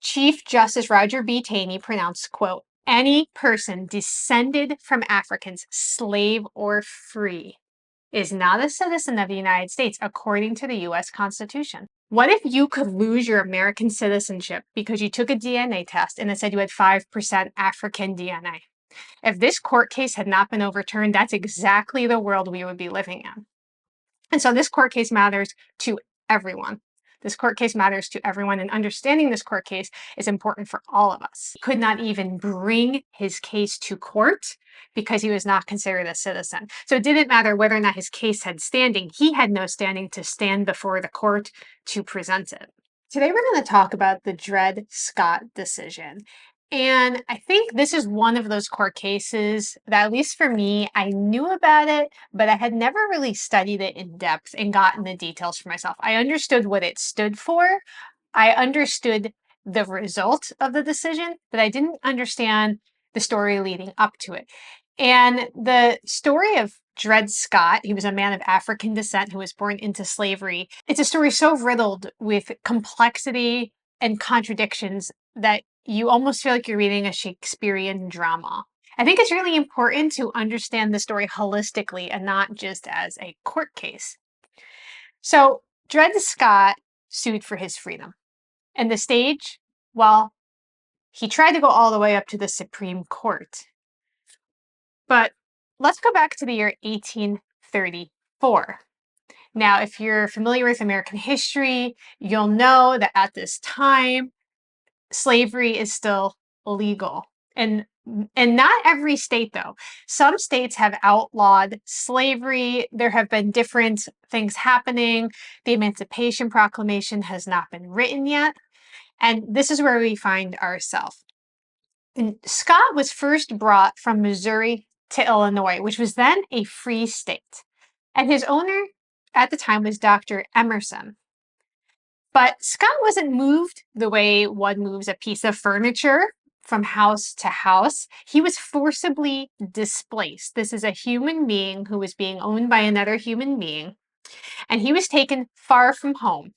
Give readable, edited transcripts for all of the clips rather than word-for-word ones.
Chief Justice Roger B. Taney pronounced, quote, "Any person descended from Africans, slave or free, is not a citizen of the United States according to the U.S. Constitution." What if you could lose your American citizenship because you took a DNA test and it said you had 5% African DNA? If this court case had not been overturned, that's exactly the world we would be living in. And so this court case matters to everyone. This court case matters to everyone, and understanding this court case is important for all of us. He could not even bring his case to court because he was not considered a citizen. So it didn't matter whether or not his case had standing. He had no standing to stand before the court to present it. Today we're going to talk about the Dred Scott decision. And I think this is one of those court cases that, at least for me, I knew about it, but I had never really studied it in depth and gotten the details for myself. I understood what it stood for. I understood the result of the decision, but I didn't understand the story leading up to it. And the story of Dred Scott, he was a man of African descent who was born into slavery. It's a story so riddled with complexity and contradictions that you almost feel like you're reading a Shakespearean drama. I think it's really important to understand the story holistically and not just as a court case. So Dred Scott sued for his freedom. And the stage, well, he tried to go all the way up to the Supreme Court. But let's go back to the year 1834. Now, if you're familiar with American history, you'll know that at this time, slavery is still illegal. And not every state, though. Some states have outlawed slavery. There have been different things happening. The Emancipation Proclamation has not been written yet. And this is where we find ourselves. And Scott was first brought from Missouri to Illinois, which was then a free state. And his owner at the time was Dr. Emerson. But Scott wasn't moved the way one moves a piece of furniture from house to house. He was forcibly displaced. This is a human being who was being owned by another human being, and he was taken far from home.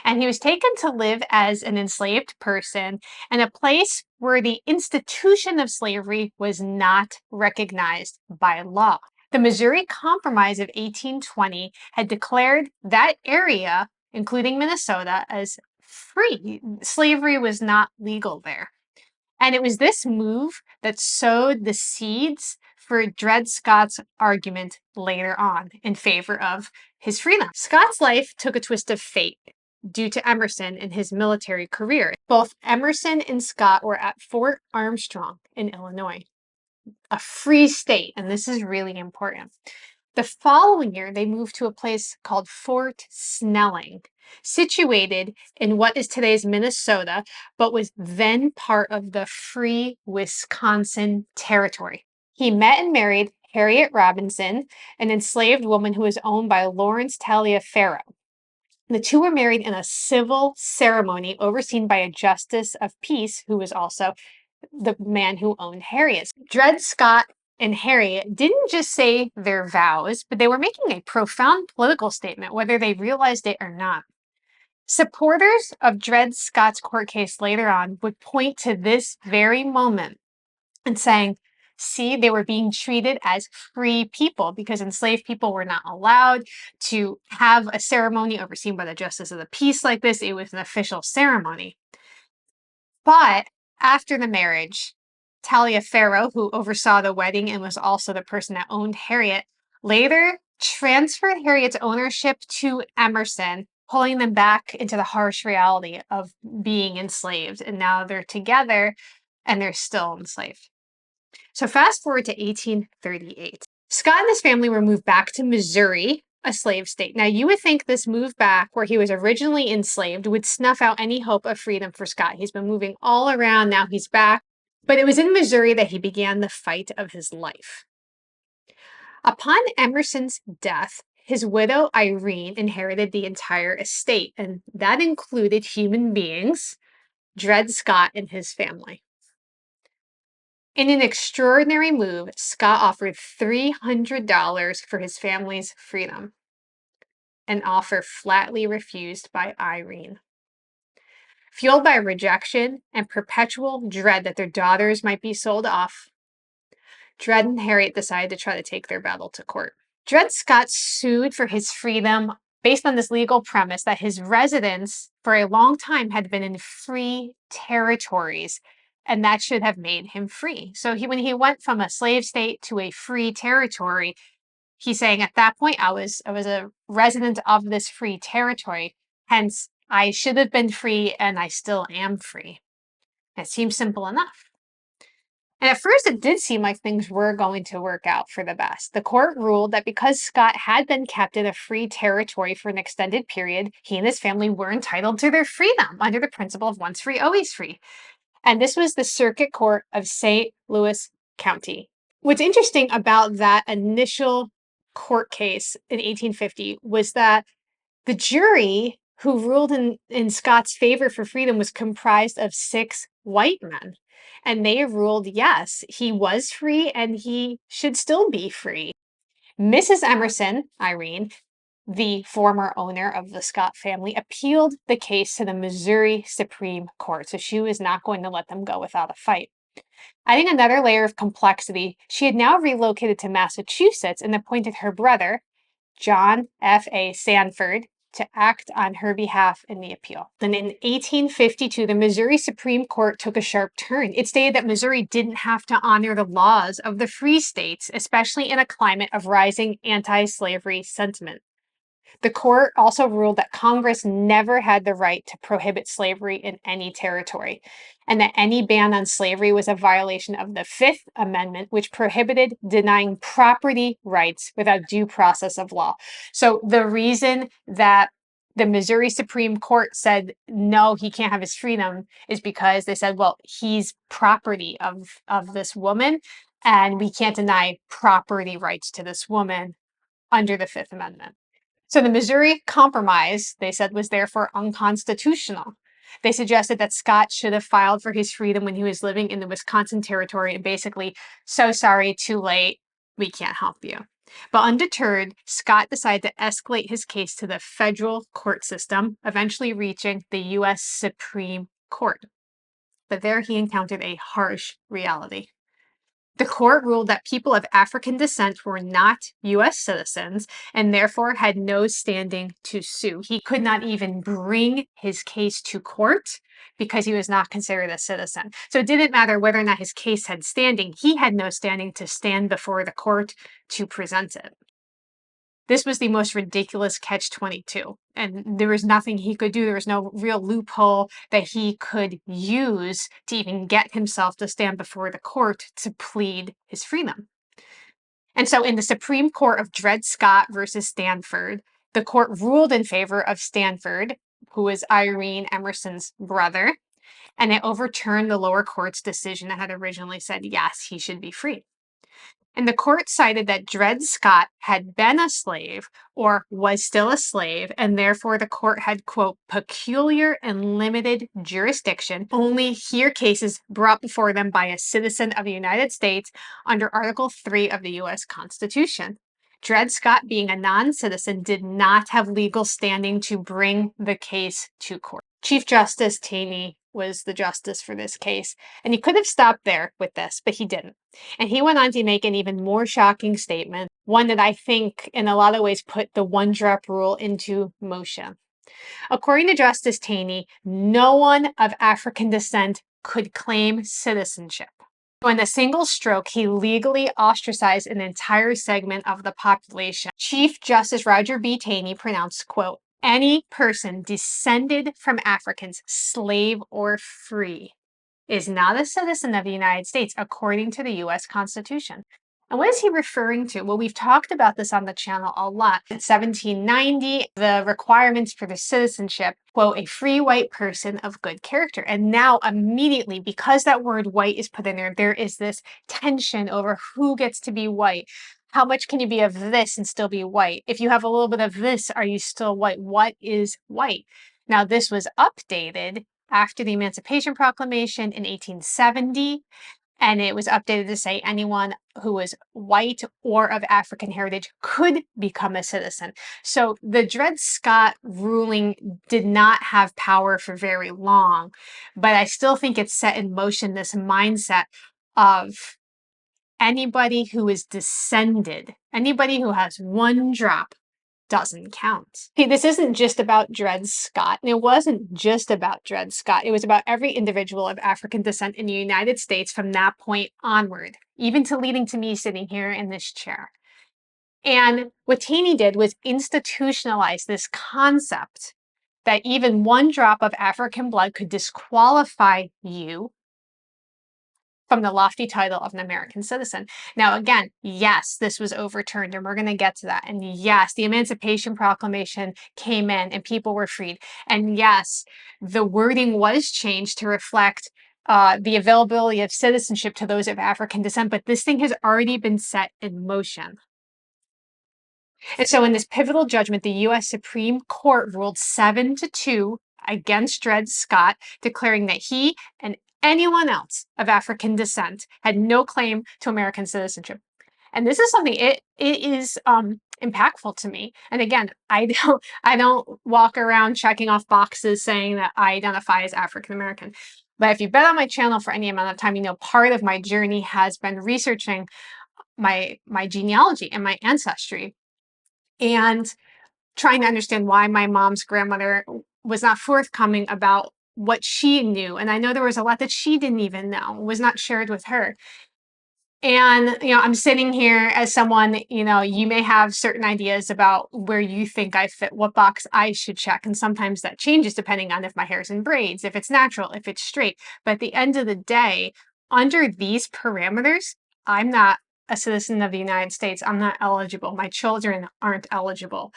And he was taken to live as an enslaved person in a place where the institution of slavery was not recognized by law. The Missouri Compromise of 1820 had declared that area, including Minnesota, as free. Slavery was not legal there. And it was this move that sowed the seeds for Dred Scott's argument later on in favor of his freedom. Scott's life took a twist of fate due to Emerson and his military career. Both Emerson and Scott were at Fort Armstrong in Illinois, a free state, and this is really important. The following year, they moved to a place called Fort Snelling, situated in what is today's Minnesota, but was then part of the Free Wisconsin Territory. He met and married Harriet Robinson, an enslaved woman who was owned by Lawrence Taliaferro. The two were married in a civil ceremony overseen by a justice of peace who was also the man who owned Harriet. Dred Scott and Harriet didn't just say their vows, but they were making a profound political statement, whether they realized it or not. Supporters of Dred Scott's court case later on would point to this very moment and saying, see, they were being treated as free people because enslaved people were not allowed to have a ceremony overseen by the justice of the peace like this. It was an official ceremony. But after the marriage, Taliaferro, who oversaw the wedding and was also the person that owned Harriet, later transferred Harriet's ownership to Emerson, pulling them back into the harsh reality of being enslaved. And now they're together and they're still enslaved. So fast forward to 1838. Scott and his family were moved back to Missouri, a slave state. Now, you would think this move back, where he was originally enslaved, would snuff out any hope of freedom for Scott. He's been moving all around, now he's back. But it was in Missouri that he began the fight of his life. Upon Emerson's death, his widow, Irene, inherited the entire estate, and that included human beings, Dred Scott and his family. In an extraordinary move, Scott offered $300 for his family's freedom, an offer flatly refused by Irene. Fueled by rejection and perpetual dread that their daughters might be sold off, Dred and Harriet decided to try to take their battle to court. Dred Scott sued for his freedom based on this legal premise that his residence for a long time had been in free territories, and that should have made him free. So when he went from a slave state to a free territory, he's saying at that point I was a resident of this free territory, hence I should have been free and I still am free. It seems simple enough. And at first, it did seem like things were going to work out for the best. The court ruled that because Scott had been kept in a free territory for an extended period, he and his family were entitled to their freedom under the principle of once free, always free. And this was the Circuit Court of St. Louis County. What's interesting about that initial court case in 1850 was that the jury who ruled in Scott's favor for freedom was comprised of 6 white men. And they ruled, yes, he was free and he should still be free. Mrs. Emerson, Irene, the former owner of the Scott family, appealed the case to the Missouri Supreme Court. So she was not going to let them go without a fight. Adding another layer of complexity, she had now relocated to Massachusetts and appointed her brother, John F.A. Sandford, to act on her behalf in the appeal. Then in 1852, the Missouri Supreme Court took a sharp turn. It stated that Missouri didn't have to honor the laws of the free states, especially in a climate of rising anti-slavery sentiment. The court also ruled that Congress never had the right to prohibit slavery in any territory, and that any ban on slavery was a violation of the Fifth Amendment, which prohibited denying property rights without due process of law. So the reason that the Missouri Supreme Court said, no, he can't have his freedom is because they said, well, he's property of this woman, and we can't deny property rights to this woman under the Fifth Amendment. So the Missouri Compromise, they said, was therefore unconstitutional. They suggested that Scott should have filed for his freedom when he was living in the Wisconsin Territory and basically, so sorry, too late, we can't help you. But undeterred, Scott decided to escalate his case to the federal court system, eventually reaching the U.S. Supreme Court. But there he encountered a harsh reality. The court ruled that people of African descent were not U.S. citizens and therefore had no standing to sue. He could not even bring his case to court because he was not considered a citizen. So it didn't matter whether or not his case had standing. He had no standing to stand before the court to present it. This was the most ridiculous catch-22, and there was nothing he could do. There was no real loophole that he could use to even get himself to stand before the court to plead his freedom. And so in the Supreme Court of Dred Scott versus Sandford, the court ruled in favor of Sandford, who was Irene Emerson's brother, and it overturned the lower court's decision that had originally said, yes, he should be free. And the court cited that Dred Scott had been a slave or was still a slave, and therefore the court had, quote, peculiar and limited jurisdiction, only hear cases brought before them by a citizen of the United States under Article 3 of the U.S. Constitution. Dred Scott, being a non-citizen, did not have legal standing to bring the case to court. Chief Justice Taney was the justice for this case, and he could have stopped there with this, but he didn't. And he went on to make an even more shocking statement, one that I think in a lot of ways put the one-drop rule into motion. According to Justice Taney, no one of African descent could claim citizenship. In a single stroke, he legally ostracized an entire segment of the population. Chief Justice Roger B. Taney pronounced, quote, any person descended from Africans, slave or free, is not a citizen of the United States according to the U.S. Constitution. And what is he referring to? Well, we've talked about this on the channel a lot. In 1790, the requirements for the citizenship, quote, a free white person of good character. And now immediately, because that word white is put in there, there is this tension over who gets to be white. How much can you be of this and still be white? If you have a little bit of this, are you still white? What is white? Now, this was updated after the Emancipation Proclamation in 1870. and it was updated to say anyone who was white or of African heritage could become a citizen. So the Dred Scott ruling did not have power for very long, but I still think it set in motion this mindset of anybody who is descended, anybody who has one drop doesn't count. Okay, this isn't just about Dred Scott, and it wasn't just about Dred Scott. It was about every individual of African descent in the United States from that point onward, even to leading to me sitting here in this chair. And what Taney did was institutionalize this concept that even one drop of African blood could disqualify you from the lofty title of an American citizen. Now, again, yes, this was overturned, and we're going to get to that. And yes, the Emancipation Proclamation came in and people were freed. And yes, the wording was changed to reflect the availability of citizenship to those of African descent, but this thing has already been set in motion. And so in this pivotal judgment, the U.S. Supreme Court ruled 7-2 against Dred Scott, declaring that he and anyone else of African descent had no claim to American citizenship. And this is something, it is impactful to me. And again, I don't walk around checking off boxes saying that I identify as African American. But if you've been on my channel for any amount of time, you know part of my journey has been researching my genealogy and my ancestry, and trying to understand why my mom's grandmother was not forthcoming about what she knew. And I know there was a lot that she didn't even know, was not shared with her. And, I'm sitting here as someone, you may have certain ideas about where you think I fit, what box I should check. And sometimes that changes depending on if my hair's in braids, if it's natural, if it's straight. But at the end of the day, under these parameters, I'm not a citizen of the United States. I'm not eligible. My children aren't eligible.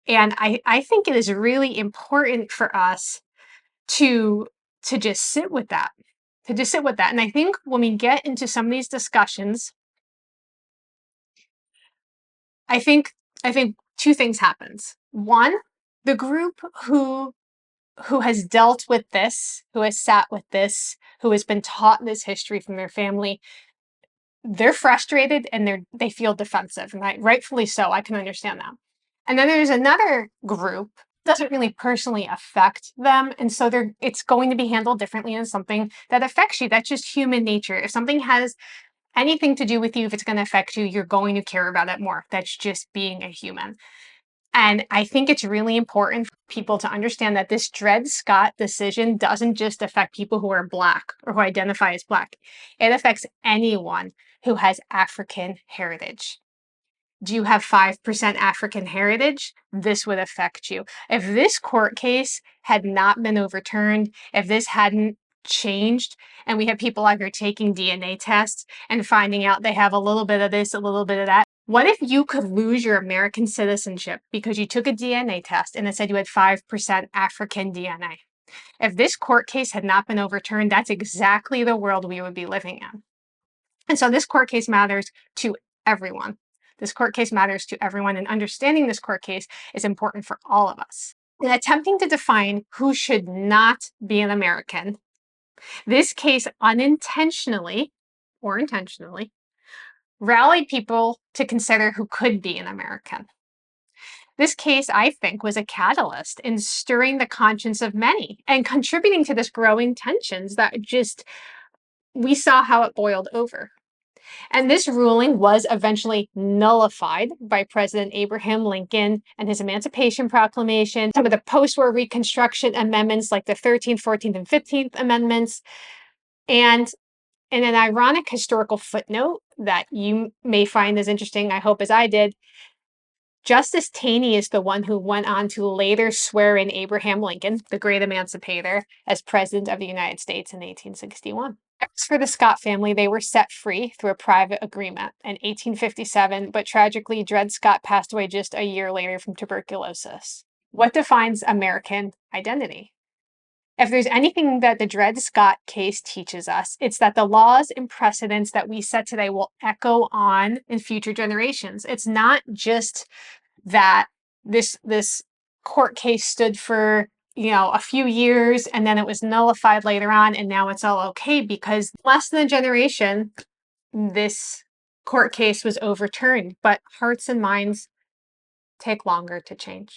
And I think it is really important for us to just sit with that, And I think when we get into some of these discussions, I think two things happens. One, the group who has dealt with this, who has sat with this, who has been taught this history from their family, they're frustrated and they feel defensive, and rightfully so. I can understand that. And then there's another group doesn't really personally affect them, and so it's going to be handled differently in something that affects you. That's just human nature. If something has anything to do with you, if it's going to affect you, you're going to care about it more. That's just being a human. And I think it's really important for people to understand that this Dred Scott decision doesn't just affect people who are Black or who identify as Black. It affects anyone who has African heritage. Do you have 5% African heritage? This would affect you. If this court case had not been overturned, if this hadn't changed, and we have people out here taking DNA tests and finding out they have a little bit of this, a little bit of that, what if you could lose your American citizenship because you took a DNA test and it said you had 5% African DNA? If this court case had not been overturned, that's exactly the world we would be living in. And so this court case matters to everyone. This court case matters to everyone, and understanding this court case is important for all of us. In attempting to define who should not be an American, this case unintentionally or intentionally rallied people to consider who could be an American. This case, I think, was a catalyst in stirring the conscience of many and contributing to this growing tensions that we saw how it boiled over. And this ruling was eventually nullified by President Abraham Lincoln and his Emancipation Proclamation, some of the post-war Reconstruction amendments like the 13th, 14th, and 15th Amendments. And in an ironic historical footnote that you may find as interesting, I hope, as I did, Justice Taney is the one who went on to later swear in Abraham Lincoln, the great emancipator, as President of the United States in 1861. As for the Scott family, they were set free through a private agreement in 1857, but tragically, Dred Scott passed away just a year later from tuberculosis. What defines American identity? If there's anything that the Dred Scott case teaches us, it's that the laws and precedents that we set today will echo on in future generations. It's not just that this court case stood for, a few years, and then it was nullified later on, and now it's all okay because less than a generation, this court case was overturned. But hearts and minds take longer to change.